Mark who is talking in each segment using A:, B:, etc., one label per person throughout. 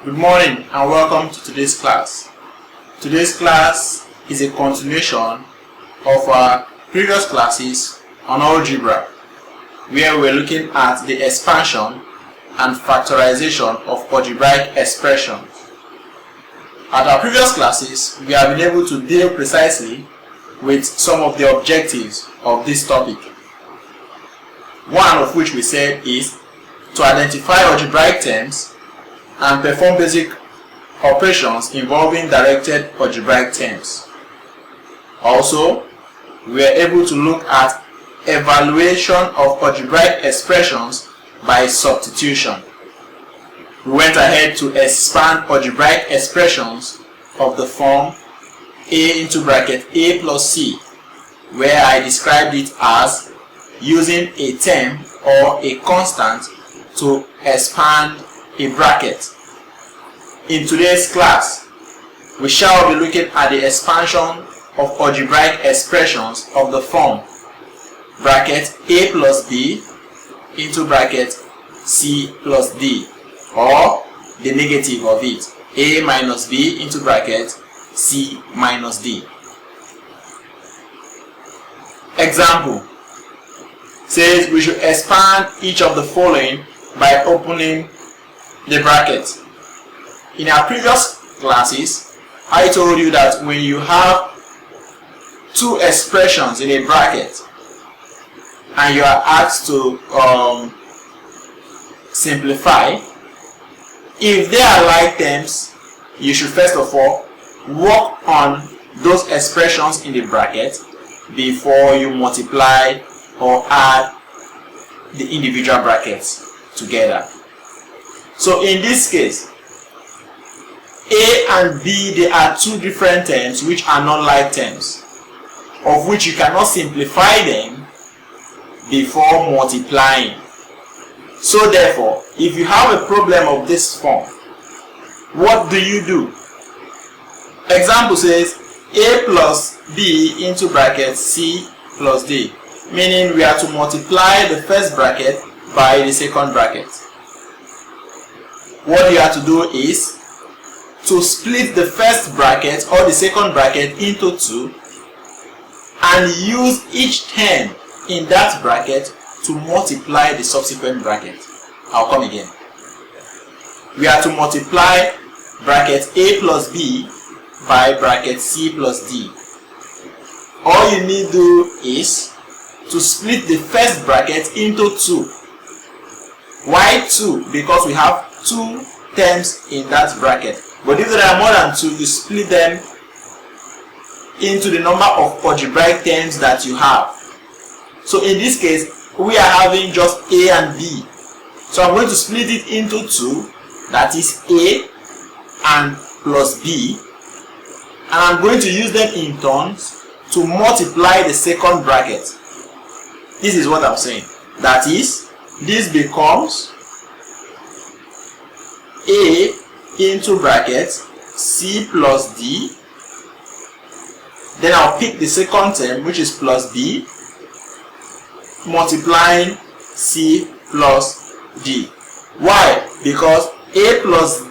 A: Good morning and welcome to today's class. Today's class is a continuation of our previous classes on algebra, where we're looking at the expansion and factorization of algebraic expressions. At our previous classes, we have been able to deal precisely with some of the objectives of this topic. One of which we said is to identify algebraic terms and perform basic operations involving directed algebraic terms. Also, we were able to look at evaluation of algebraic expressions by substitution. We went ahead to expand algebraic expressions of the form a into bracket a plus c, where I described it as using a term or a constant to expand a bracket. In today's class, we shall be looking at the expansion of algebraic expressions of the form bracket a plus b into bracket c plus d, or the negative of it, a minus b into bracket c minus d. Example says we should expand each of the following by opening the bracket. In our previous classes, I told you that when you have two expressions in a bracket and you are asked to simplify, if they are like terms, you should first of all work on those expressions in the bracket before you multiply or add the individual brackets together. So in this case, a and b, they are two different terms which are not like terms, of which you cannot simplify them before multiplying. So therefore, if you have a problem of this form, what do? Example says a plus b into bracket c plus d, meaning we are to multiply the first bracket by the second bracket. What you have to do is to split the first bracket or the second bracket into two and use each term in that bracket to multiply the subsequent bracket. I'll come again. We are to multiply bracket a plus b by bracket c plus d. All you need to do is to split the first bracket into two. Why two? Because we have two terms in that bracket. But if there are more than two, you split them into the number of algebraic terms that you have. So in this case, we are having just a and b. So I'm going to split it into two, that is a and plus b. And I'm going to use them in turns to multiply the second bracket. This is what I'm saying. That is, this becomes a into bracket c plus d. Then I'll pick the second term, which is plus b, multiplying c plus d. Why? Because a plus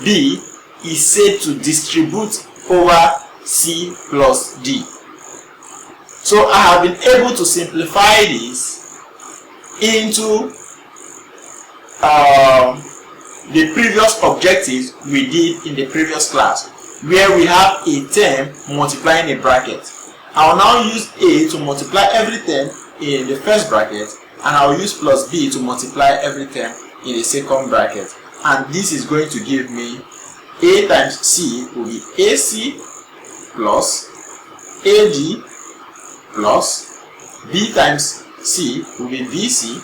A: b is said to distribute over c plus d. So I have been able to simplify this into the previous objectives we did in the previous class, where we have a term multiplying a bracket. I will now use a to multiply every term in the first bracket, and I will use plus b to multiply every term in the second bracket. And this is going to give me a times c will be ac plus ad plus b times c will be bc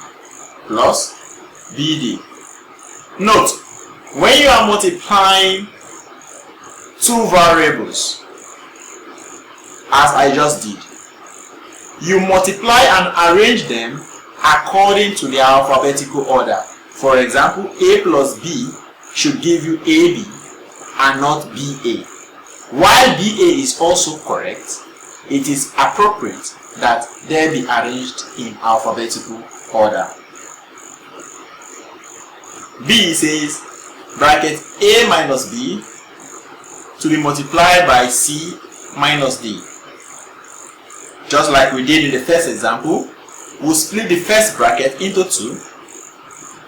A: plus bd. Note, when you are multiplying two variables, as I just did, you multiply and arrange them according to their alphabetical order. For example, a plus b should give you ab and not ba. While ba is also correct, it is appropriate that they be arranged in alphabetical order. B says bracket A minus B to be multiplied by C minus D. Just like we did in the first example, we'll split the first bracket into 2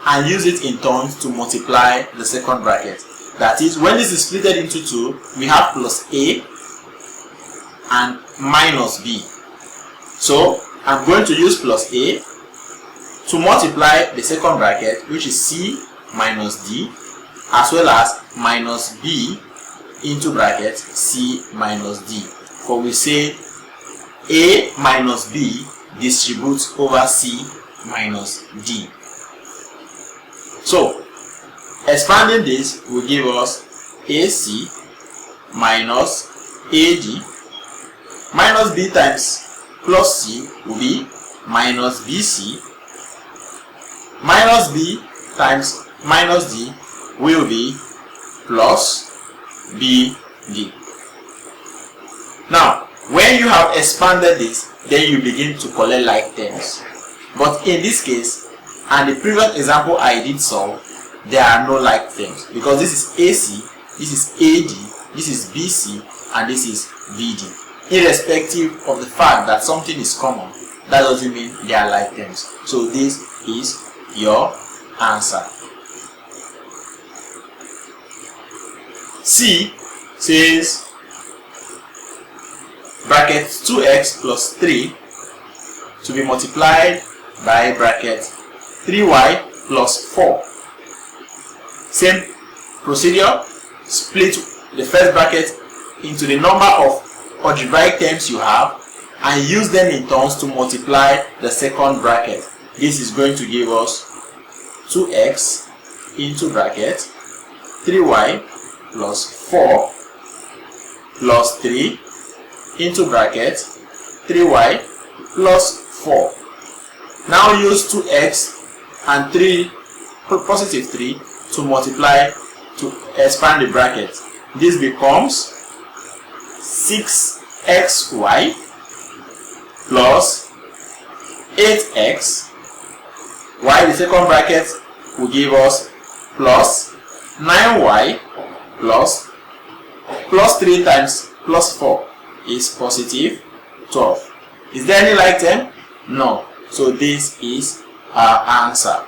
A: and use it in turns to multiply the second bracket. That is, when this is split into 2, we have plus A and minus B. So I'm going to use plus A to multiply the second bracket, which is C minus D, as well as minus B into bracket C minus D. For we say A minus B distributes over C minus D. So expanding this will give us AC minus AD minus B times plus C will be minus BC minus B times minus D will be plus BD. Now, when you have expanded this, then you begin to collect like terms. But in this case, and the previous example I did solve, there are no like terms because this is AC, this is AD, this is BC, and this is BD. Irrespective of the fact that something is common, that doesn't mean they are like terms. So this is your answer. C says bracket 2x plus 3 to be multiplied by bracket 3y plus 4. Same procedure, split the first bracket into the number of algebraic terms you have and use them in turns to multiply the second bracket. This is going to give us 2x into bracket 3y plus 4 plus 3 into bracket 3y plus 4. Now use 2x and 3 positive 3 to multiply to expand the bracket. This becomes 6xy plus 8x, while the second bracket will give us plus 9y plus 3 times plus 4 is positive 12. Is there any like term? No. So this is our answer.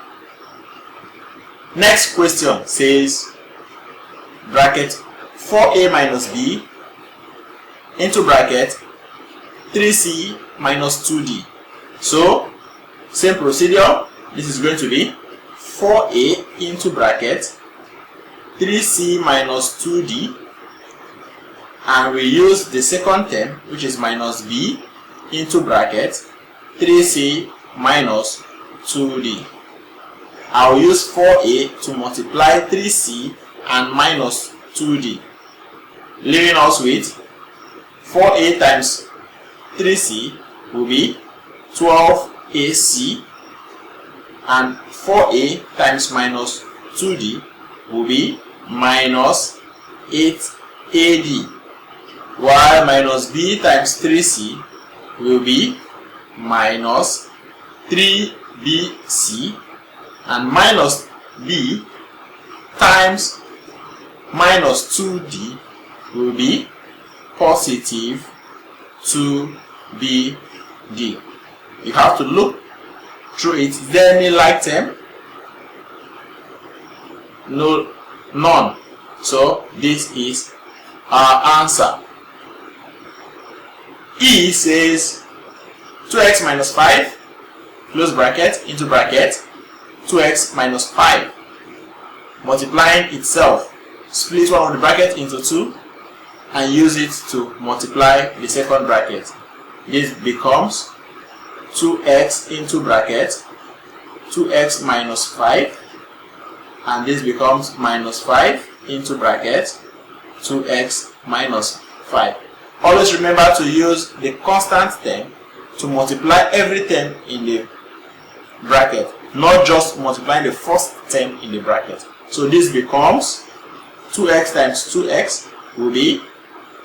A: Next question says bracket 4a minus b into bracket 3c minus 2d. So same procedure. This is going to be 4a into bracket 3c minus 2d, and we use the second term, which is minus b, into bracket 3c minus 2d. I will use 4a to multiply 3c and minus 2d, leaving us with 4a times 3c will be 12ac, and 4a times minus 2d will be minus 8ad, while minus b times 3c will be minus 3bc, and minus b times minus 2d will be positive 2bd. You have to look through it. Is there any like term? No, none. So this is our answer. E says 2x minus 5 close bracket into bracket 2x minus 5, multiplying itself. Split one of the bracket into 2 and use it to multiply the second bracket. This becomes 2x into bracket 2x minus 5, and this becomes minus 5 into bracket 2x minus 5. Always remember to use the constant term to multiply every term in the bracket, not just multiplying the first term in the bracket. So this becomes 2x times 2x will be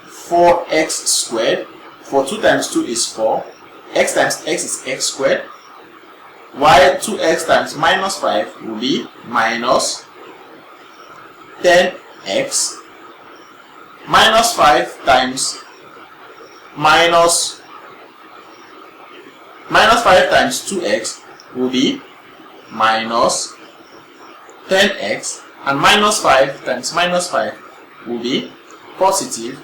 A: 4x squared. For 2 times 2 is 4. X times x is x squared. While 2x times minus 5 will be minus 10x minus 5 times minus 5 times 2x will be minus 10x, and minus 5 times minus 5 will be positive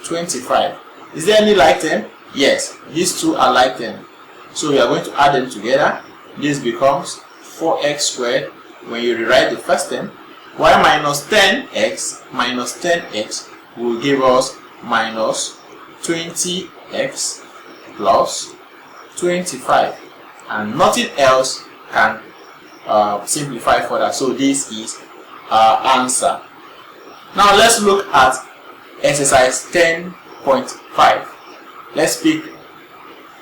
A: 25. Is there any like term? Yes, these two are like term. So we are going to add them together. This becomes 4x squared when you rewrite the first term, while minus 10x minus 10x will give us minus 20x plus 25, and nothing else can simplify further. So this is our answer. Now let's look at exercise 10.5.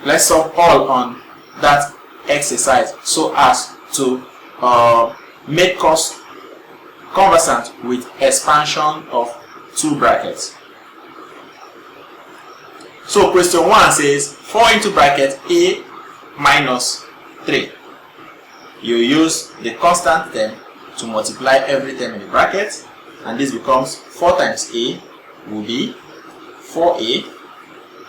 A: Let's solve all on that exercise so as to make us conversant with expansion of two brackets. So question 1 says 4 into bracket a minus 3. You use the constant term to multiply every term in the bracket, and this becomes 4 times a will be 4a,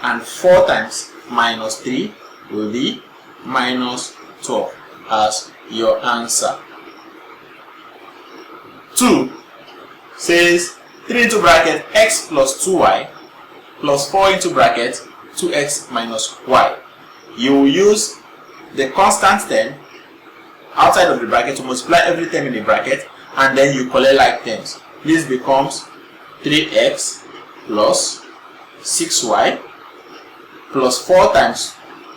A: and 4 times minus 3 will be minus 12 as your answer. 2 says 3 into bracket x plus 2y plus 4 into bracket 2x minus y. You will use the constant term outside of the bracket to multiply every term in the bracket, and then you collect like terms. This becomes 3x plus 6y plus 4 times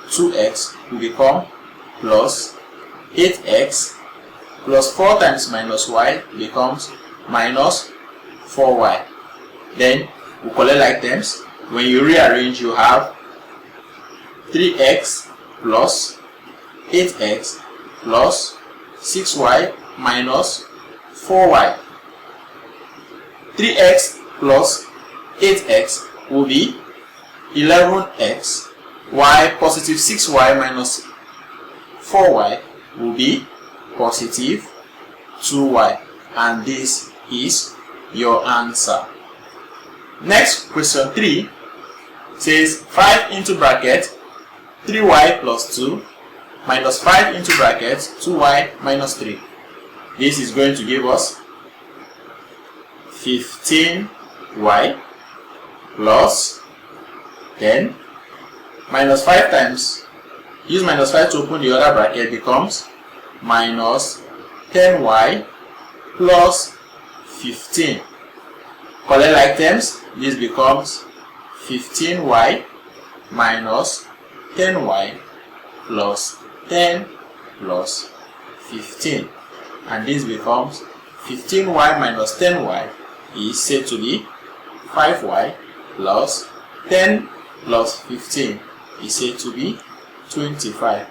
A: 2x will become plus 8x plus 4 times minus y becomes minus 4y. Then we collect like terms. When you rearrange, you have 3x plus 8x plus 6y minus 4y. 3x plus 8x will be 11x, while positive 6y minus 4y will be positive 2y, and this is your answer. Next, question 3 says 5 into bracket 3y plus 2 minus 5 into bracket 2y minus 3. This is going to give us 15y plus 10 minus 5 times, use minus 5 to open the other bracket, becomes minus 10y plus 15. Collect like terms, this becomes 15y minus 10y plus 10 plus 15, and this becomes 15y minus 10y is said to be 5y plus 10 plus 15 is said to be 25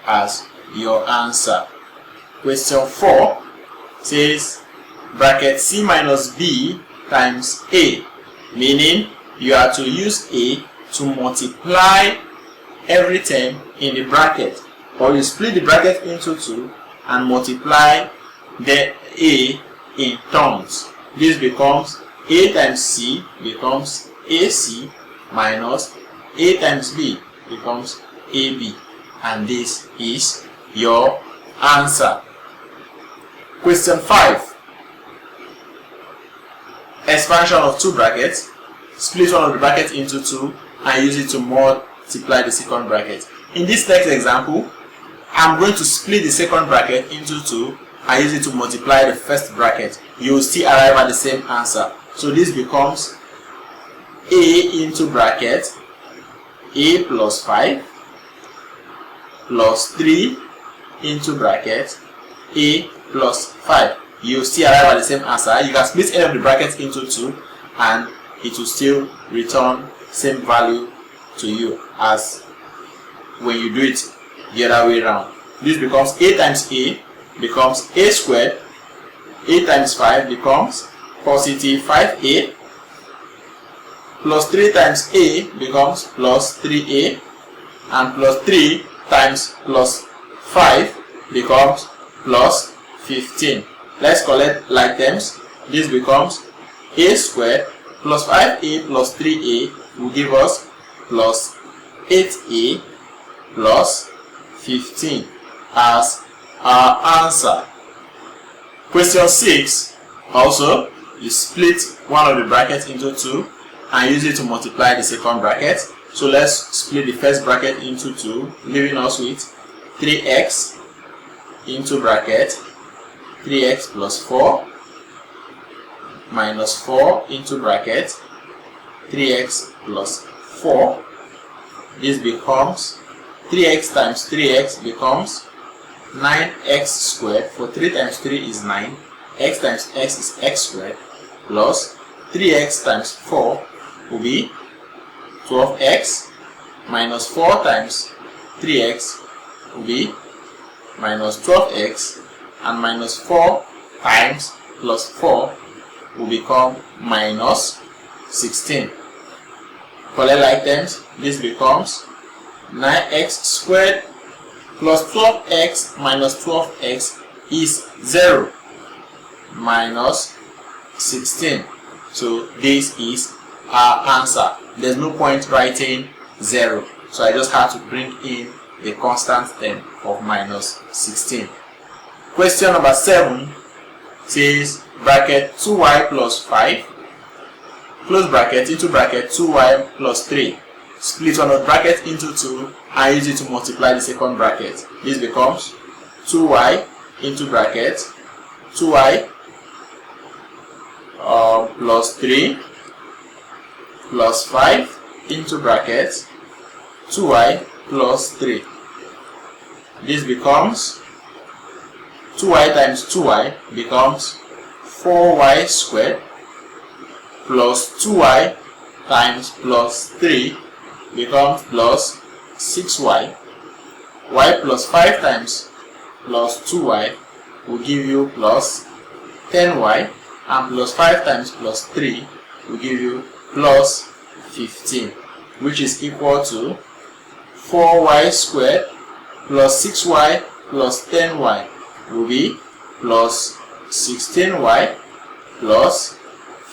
A: as your answer. Question 4 says bracket c minus b times a, meaning you are to use a to multiply every term in the bracket, or you split the bracket into 2 and multiply the a in terms. This becomes a times c becomes ac minus a times b becomes ab, and this is your answer. Question 5. Expansion of two brackets. Split one of the brackets into 2 and use it to multiply the second bracket. In this next example, I'm going to split the second bracket into 2 and use it to multiply the first bracket. You will still arrive at the same answer. So this becomes a into bracket a plus 5 plus 3 into bracket a plus 5. You still arrive at the same answer. You can split any of the brackets into 2 and it will still return same value to you as when you do it the other way around. This becomes a times a becomes a squared. A times 5 becomes positive 5a, plus 3 times a becomes plus 3a, and plus 3 times plus 5 becomes plus 15. Let's collect like terms. This becomes a squared plus 5a plus 3a will give us plus 8a plus 15 as our answer. Question 6, also you split one of the brackets into 2 and use it to multiply the second bracket. So let's split the first bracket into 2, leaving us with 3x into bracket 3x plus 4 minus 4 into bracket 3x plus 4. This becomes 3x times 3x becomes 9x squared. For 3 times 3 is 9. X times x is x squared plus 3x times 4 will be 12x minus 4 times 3x will be minus 12x, and minus 4 times plus 4 will become minus 16. For like terms, this becomes 9x squared plus 12x minus 12x is 0 minus 16. So this is our answer. There's no point writing 0, so I just have to bring in the constant term of minus 16. Question number 7 says bracket 2y plus 5 close bracket into bracket 2y plus 3. Split one of the bracket into 2 and use it to multiply the second bracket. This becomes 2y into bracket 2y plus 3 plus 5 into bracket 2y plus 3. This becomes 2y times 2y becomes 4y squared plus 2y times plus 3 becomes plus 6y. Y plus 5 times plus 2y will give you plus 10y, and plus 5 times plus 3 will give you plus 15, which is equal to 4y squared plus 6y plus 10y will be plus 16y plus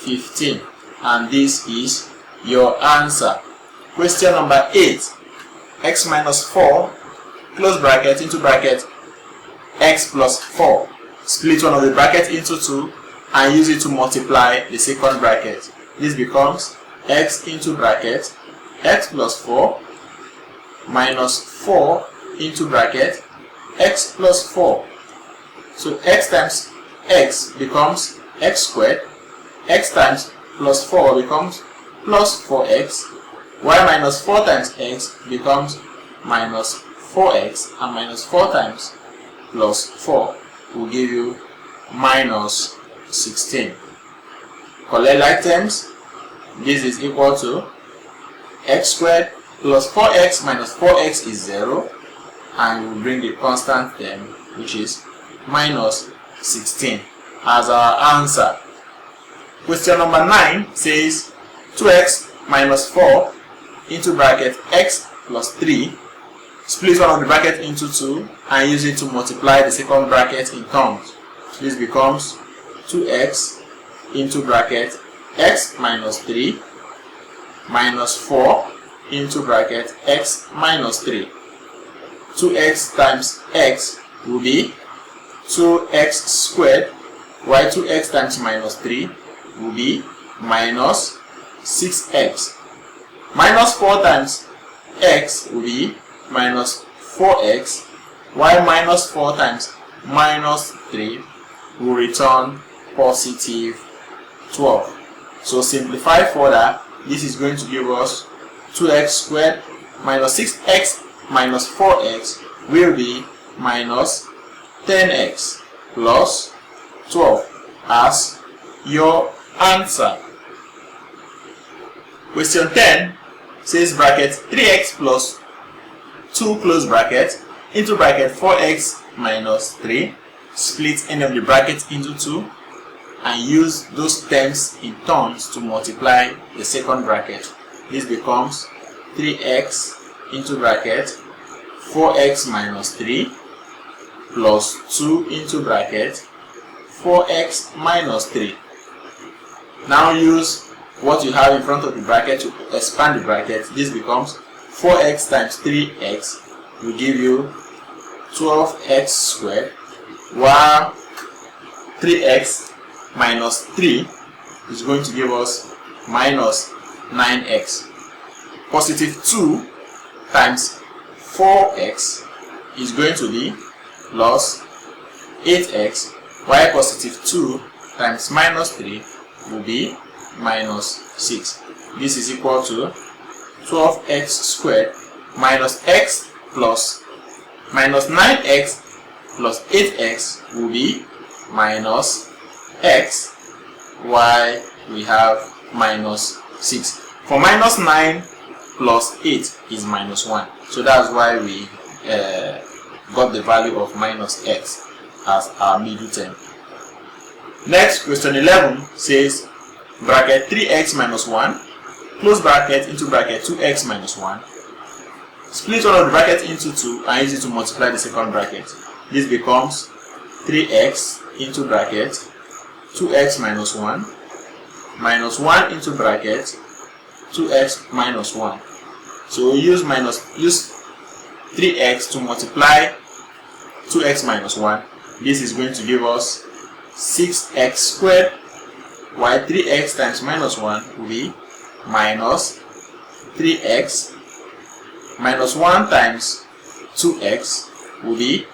A: 15, and this is your answer. Question number 8, x minus 4 close bracket into bracket x plus 4. Split one of the brackets into 2 and use it to multiply the second bracket. This becomes x into bracket x plus 4 minus 4 into bracket x plus 4. So x times x becomes x squared, x times plus 4 becomes plus 4x, y minus 4 times x becomes minus 4x, and minus 4 times plus 4 will give you minus 16. Collect like terms, this is equal to x squared plus 4x minus 4x is 0, and we bring the constant term, which is minus 16 as our answer. Question number 9 says 2x minus 4 into bracket x plus 3. Split one of the bracket into 2 and use it to multiply the second bracket in terms. This becomes 2x into bracket x minus 3 minus 4 into bracket x minus 3. 2x times x will be 2x squared, while 2x times minus 3 will be minus 6x. Minus 4 times x will be minus 4x, while minus 4 times minus 3 will return positive 12. So simplify further, this is going to give us 2x squared minus 6x minus 4x will be minus 10x plus 12 as your answer. Question 10 says bracket 3x plus 2 close bracket into bracket 4x minus 3. Split any of the brackets into 2 and use those terms in turns to multiply the second bracket. This becomes 3x into bracket 4x minus 3 plus 2 into bracket 4x minus 3. Now use what you have in front of the bracket to expand the bracket. This becomes 4x times 3x will give you 12x squared, while 3x minus 3 is going to give us minus 9x. Positive 2 times 4x is going to be plus 8x, while positive 2 times minus 3 will be minus 6. This is equal to 12x squared minus x plus minus 9x plus 8x will be minus x, while we have minus 6. For minus 9 plus 8 is minus 1. So that's why we got the value of minus x as our middle term. Next, question 11 says bracket 3x minus 1 close bracket into bracket 2x minus 1. Split one of the brackets into 2 and use it to multiply the second bracket. This becomes 3x into bracket 2x minus 1 minus 1 into bracket 2x minus 1. So we use 3x to multiply 2x minus 1. This is going to give us 6x squared, while 3x times minus 1 will be minus 3x minus 1 times 2x will be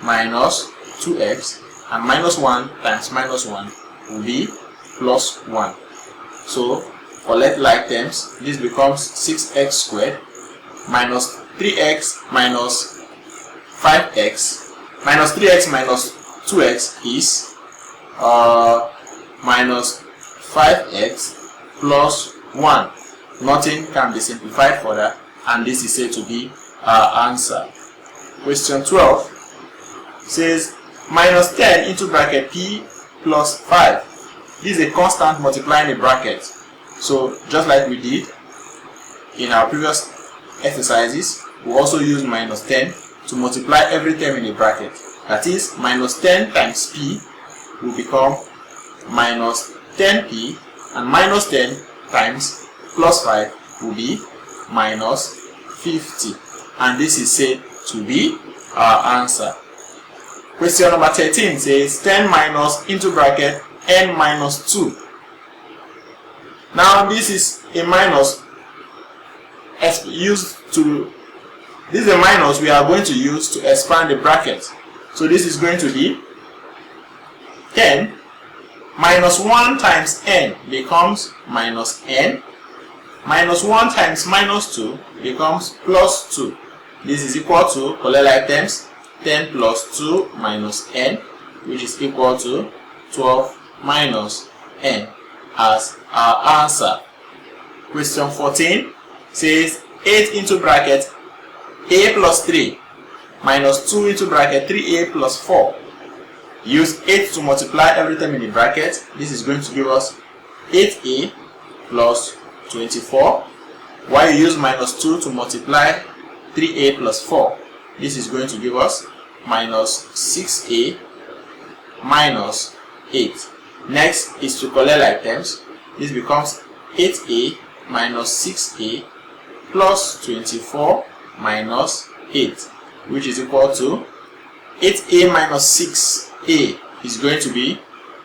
A: minus 2x, and minus 1 times minus 1 will be plus 1. So collect like terms. This becomes 6x squared minus 3x minus 5x minus 3x minus 2x is minus 5x plus 1. Nothing can be simplified further, and this is said to be our answer. Question 12 says minus 10 into bracket p plus 5. This is a constant multiplying a bracket. So just like we did in our previous exercises, we also use minus 10 to multiply every term in a bracket. That is, minus 10 times p will become minus 10p, and minus 10 times plus 5 will be minus 50. And this is said to be our answer. Question number 13 says 10 minus into bracket n minus 2. Now this is a minus we are going to use to expand the bracket. So this is going to be 10 minus 1 times n becomes minus n, minus 1 times minus 2 becomes plus 2. This is equal to, collect like terms, 10 plus 2 minus n, which is equal to 12 minus n as our answer. Question 14 says 8 into bracket a plus 3 minus 2 into bracket 3a plus 4. Use 8 to multiply every time in the bracket. This is going to give us 8a plus 24. While you use minus 2 to multiply 3a plus 4, this is going to give us minus 6a minus 8. Next is to collect like terms. This becomes 8a minus 6a plus 24 minus 8, which is equal to 8a minus 6a is going to be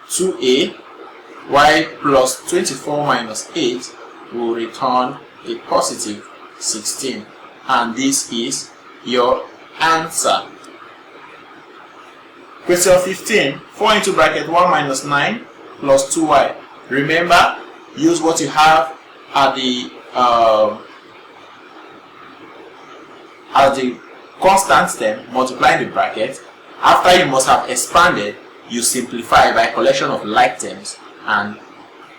A: 2a, while plus 24 minus 8 will return a positive 16, and this is your answer. Question 15, 4 into bracket 1 minus 9 plus 2y. Remember, use what you have at the constant term, multiplying the bracket. After you must have expanded, you simplify by collection of like terms and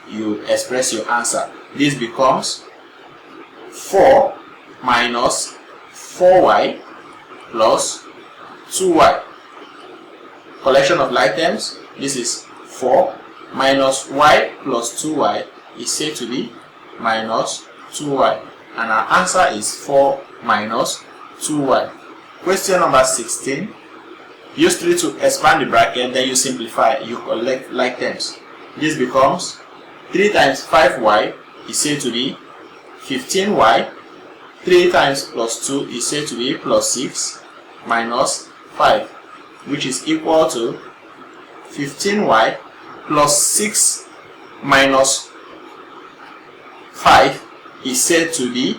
A: you express your answer. This becomes 4 minus 4y plus 2y. Collection of like terms, this is 4 minus y plus 2y is said to be minus 2y, and our answer is 4 minus 2y. Question number 16. Use 3 to expand the bracket, then you simplify, you collect like terms. This becomes 3 times 5y is said to be 15y. 3 times plus 2 is said to be plus 6 minus 5, which is equal to 15y plus 6 minus 5 is said to be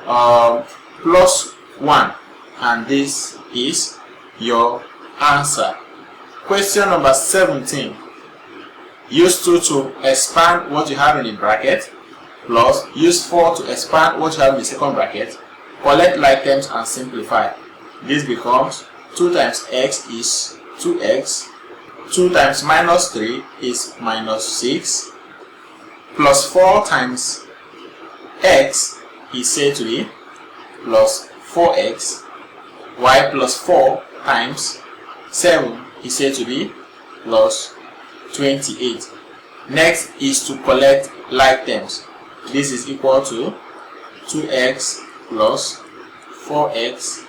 A: plus 1, and this is your answer. Question number 17. Use 2 to expand what you have in the bracket, plus use 4 to expand what you have in the second bracket. Collect like terms and simplify. This becomes 2 times x is 2x, 2 times minus 3 is minus 6, plus 4 times x is said to be plus 4x, y plus 4 times 7 is said to be plus 28. Next is to collect like terms. This is equal to 2x plus 4x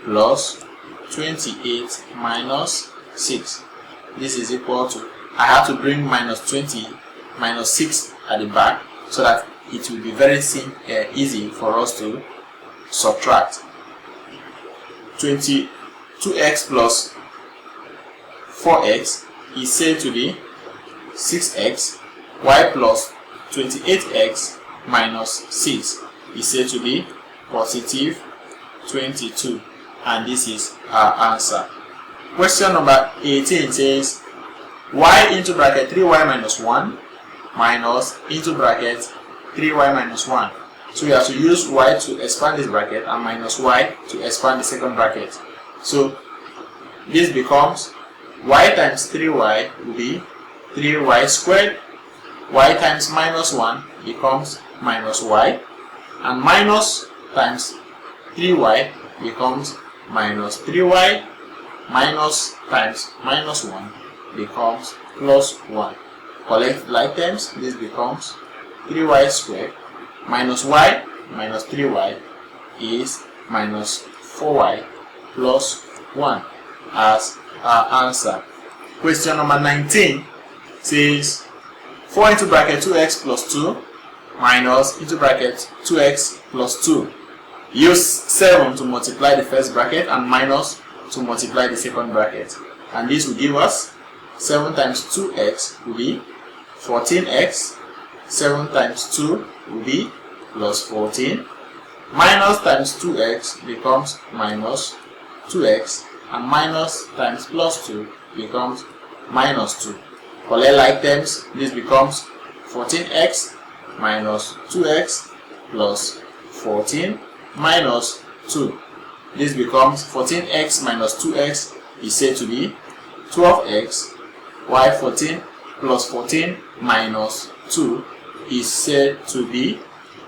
A: plus 28 minus 6. This is equal to, I have to bring minus 20 minus 6 at the back so that it will be very easy for us to subtract. 22x plus 4x is said to be 6x, y plus 28x minus 6 is said to be positive 22, and this is our answer. Question number 18 says y into bracket 3y minus 1 minus into bracket 3y minus 1. So we have to use y to expand this bracket and minus y to expand the second bracket. So this becomes y times 3y will be 3y squared. Y times minus 1 becomes minus y, and minus times 3y becomes minus 3y, minus times minus 1 becomes plus 1. Collect like terms. This becomes 3y squared minus y minus 3y is minus 4y plus 1 as our answer. Question number 19 says 4 into bracket 2x plus 2 minus into bracket 2x plus 2. Use 7 to multiply the first bracket and minus to multiply the second bracket, and this will give us 7 times 2x will be 14x, 7 times 2 will be plus 14, minus times 2x becomes minus 2x, and minus times plus 2 becomes minus 2. Collect like terms. This becomes 14x minus 2x plus 14 minus 2. This becomes 14x minus 2x is said to be 12x, y 14 plus 14 minus 2 is said to be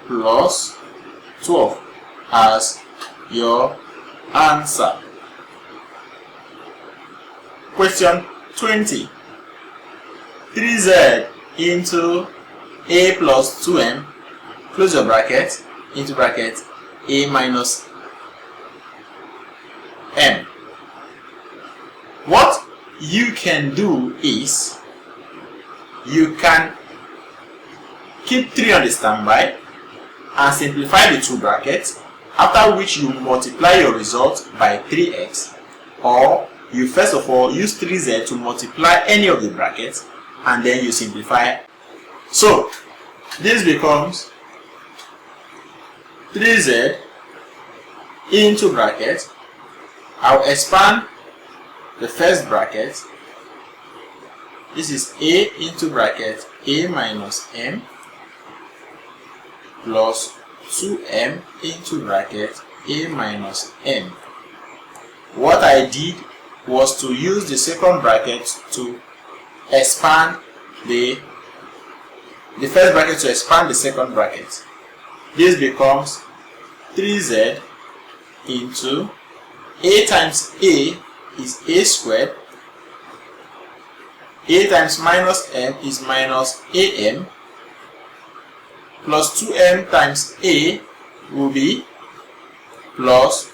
A: plus 12 as your answer. Question 20. 3z into a plus 2m, close your bracket, into bracket a minus m. What you can do is you can keep 3 on the standby and simplify the two brackets, after which you multiply your result by 3x, or you first of all use 3z to multiply any of the brackets and then you simplify. So this becomes 3z into bracket, I'll expand the first bracket. This is a into bracket a minus m plus 2m into bracket a minus m. What I did was to use the second bracket to expand the first bracket to expand the second bracket. This becomes 3z into a times a is a squared, a times minus m is minus am, plus 2m times a will be plus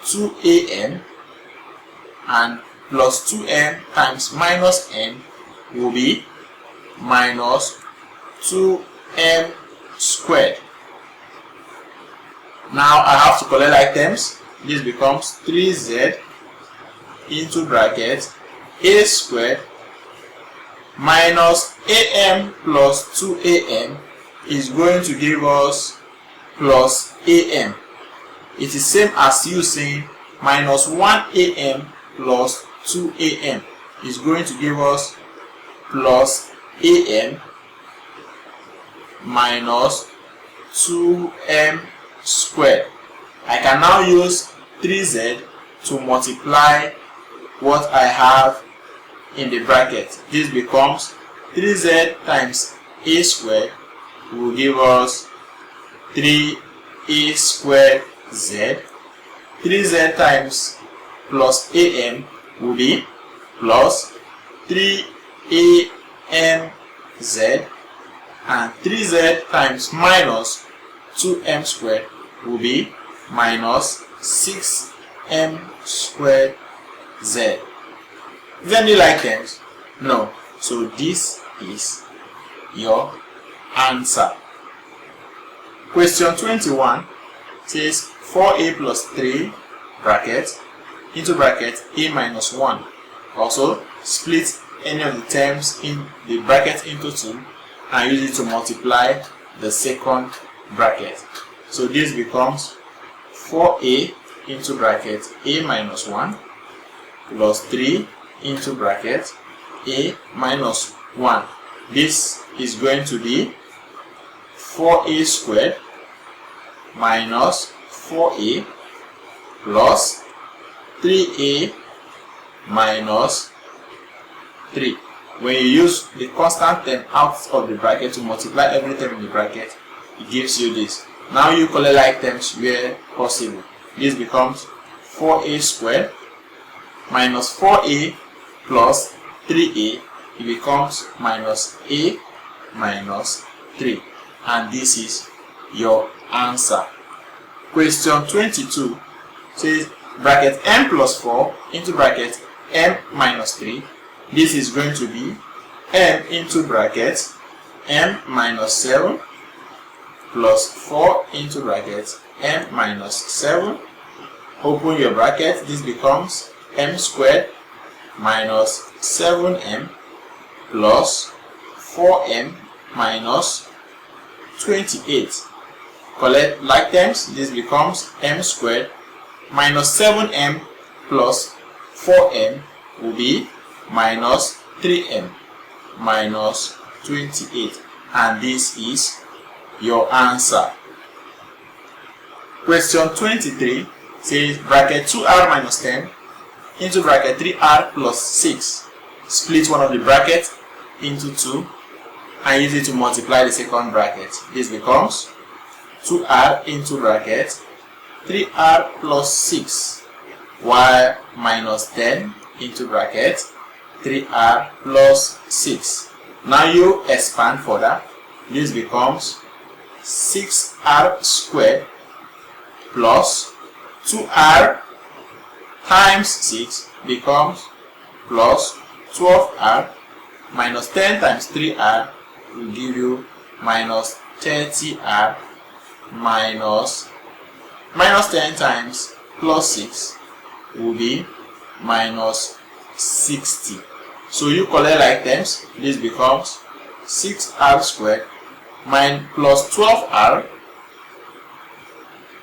A: 2am, and plus 2m times minus m will be minus 2m squared. Now I have to collect like terms. This becomes 3z into bracket a squared minus am plus 2am is going to give us plus am. It is same as you saying minus 1am plus 2am is going to give us plus am minus 2m squared. I can now use 3z to multiply what I have in the bracket. This becomes 3z times a squared will give us 3a squared z. 3z times plus am will be plus 3am z, and 3z times minus 2m squared will be minus 6m squared z. Is there any like terms? No. So this is your answer. Question 21 says 4a plus 3 bracket into bracket a minus 1. Also split any of the terms in the bracket into 2 and use it to multiply the second bracket. So this becomes 4a into bracket a minus 1 plus 3 into bracket a minus 1. This is going to be 4a squared minus 4a plus 3a minus 3. When you use the constant term out of the bracket to multiply every term in the bracket, it gives you this. Now you collect like terms where possible. This becomes 4a squared minus 4a plus 3a. It becomes minus a minus 3. And this is your answer. Question 22 says bracket m plus 4 into bracket m minus 3. This is going to be m into bracket m minus 7 plus 4 into bracket m minus 7. Open your bracket. This becomes m squared minus 7m plus 4m minus 28. Collect like terms. This becomes m squared minus 7m plus 4m will be minus 3m minus 28, and this is your answer. Question 23 says bracket 2r minus 10 into bracket 3r plus 6. Split one of the brackets into 2 and use it to multiply the second bracket. This becomes 2r into bracket 3r plus 6 while minus 10 into bracket 3r plus 6. Now you expand further. This becomes 6r squared plus 2r times 6 becomes plus 12r minus 10 times 3r will give you minus 30r minus 10 times plus 6 will be minus 60. So you collect like terms. This becomes 6r squared plus 12r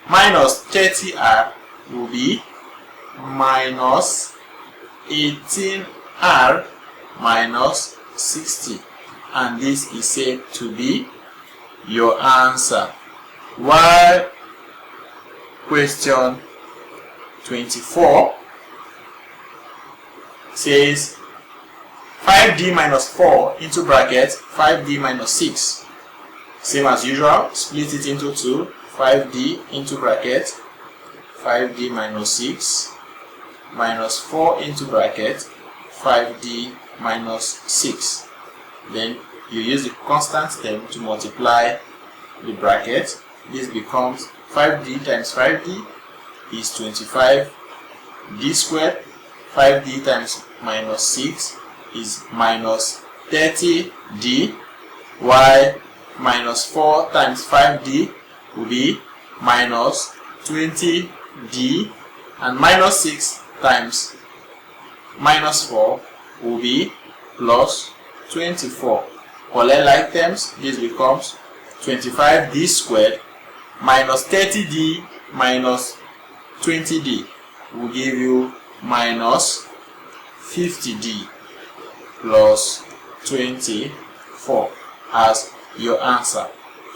A: minus 30r will be minus 18r minus 60, and this is said to be your answer. While question 24 says 5d minus 4 into bracket 5d minus 6. Same as usual, split it into 2. 5d into bracket 5d minus 6 minus 4 into bracket 5d minus 6. Then you use the constant term to multiply the bracket. This becomes 5d times 5d is 25d squared. 5d times minus 6 is minus 30d, while minus 4 times 5d will be minus 20d, and minus 6 times minus 4 will be plus 24. Collect like terms, this becomes 25d squared minus 30d minus 20d will give you minus 50d plus 24 as your answer.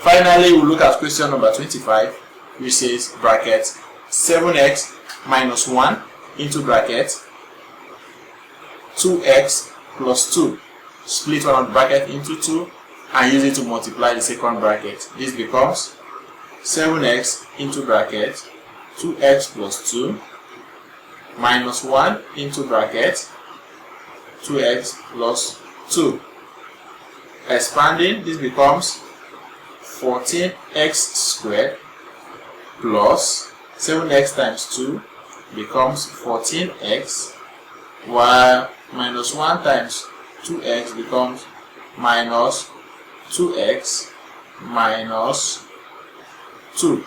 A: Finally, we'll look at question number 25, which says bracket 7x minus 1 into bracket 2x plus 2. Split one of the bracket into 2 and use it to multiply the second bracket. This becomes 7x into bracket 2x plus 2 minus 1 into bracket 2x plus 2. Expanding, this becomes 14x squared plus 7x times 2 becomes 14x, while minus 1 times 2x becomes minus 2x minus 2.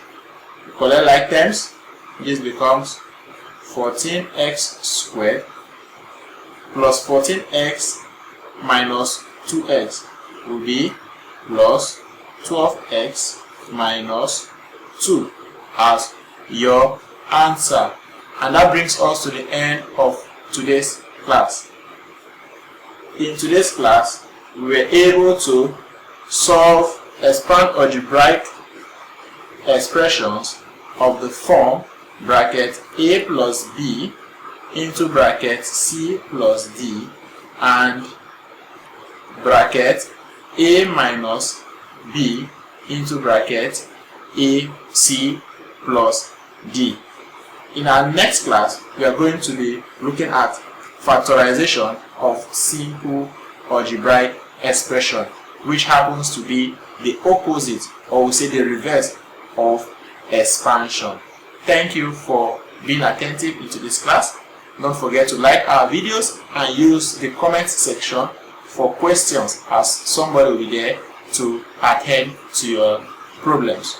A: Collect like terms, this becomes 14x squared plus 14x minus 2x will be plus 12x minus 2 as your answer. And that brings us to the end of today's class. In today's class, we were able to solve expand algebraic expressions of the form bracket a plus b into bracket c plus d and bracket a minus b into bracket a c plus d. In our next class, we are going to be looking at factorization of simple algebraic expression, which happens to be the opposite, or we say the reverse, of expansion. Thank you for being attentive into this class. Don't forget to like our videos and use the comment section for questions, as somebody will be there to attend to your problems.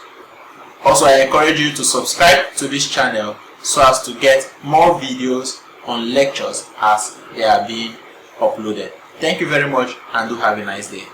A: Also, I encourage you to subscribe to this channel so as to get more videos on lectures as they are being uploaded. Thank you very much and do have a nice day.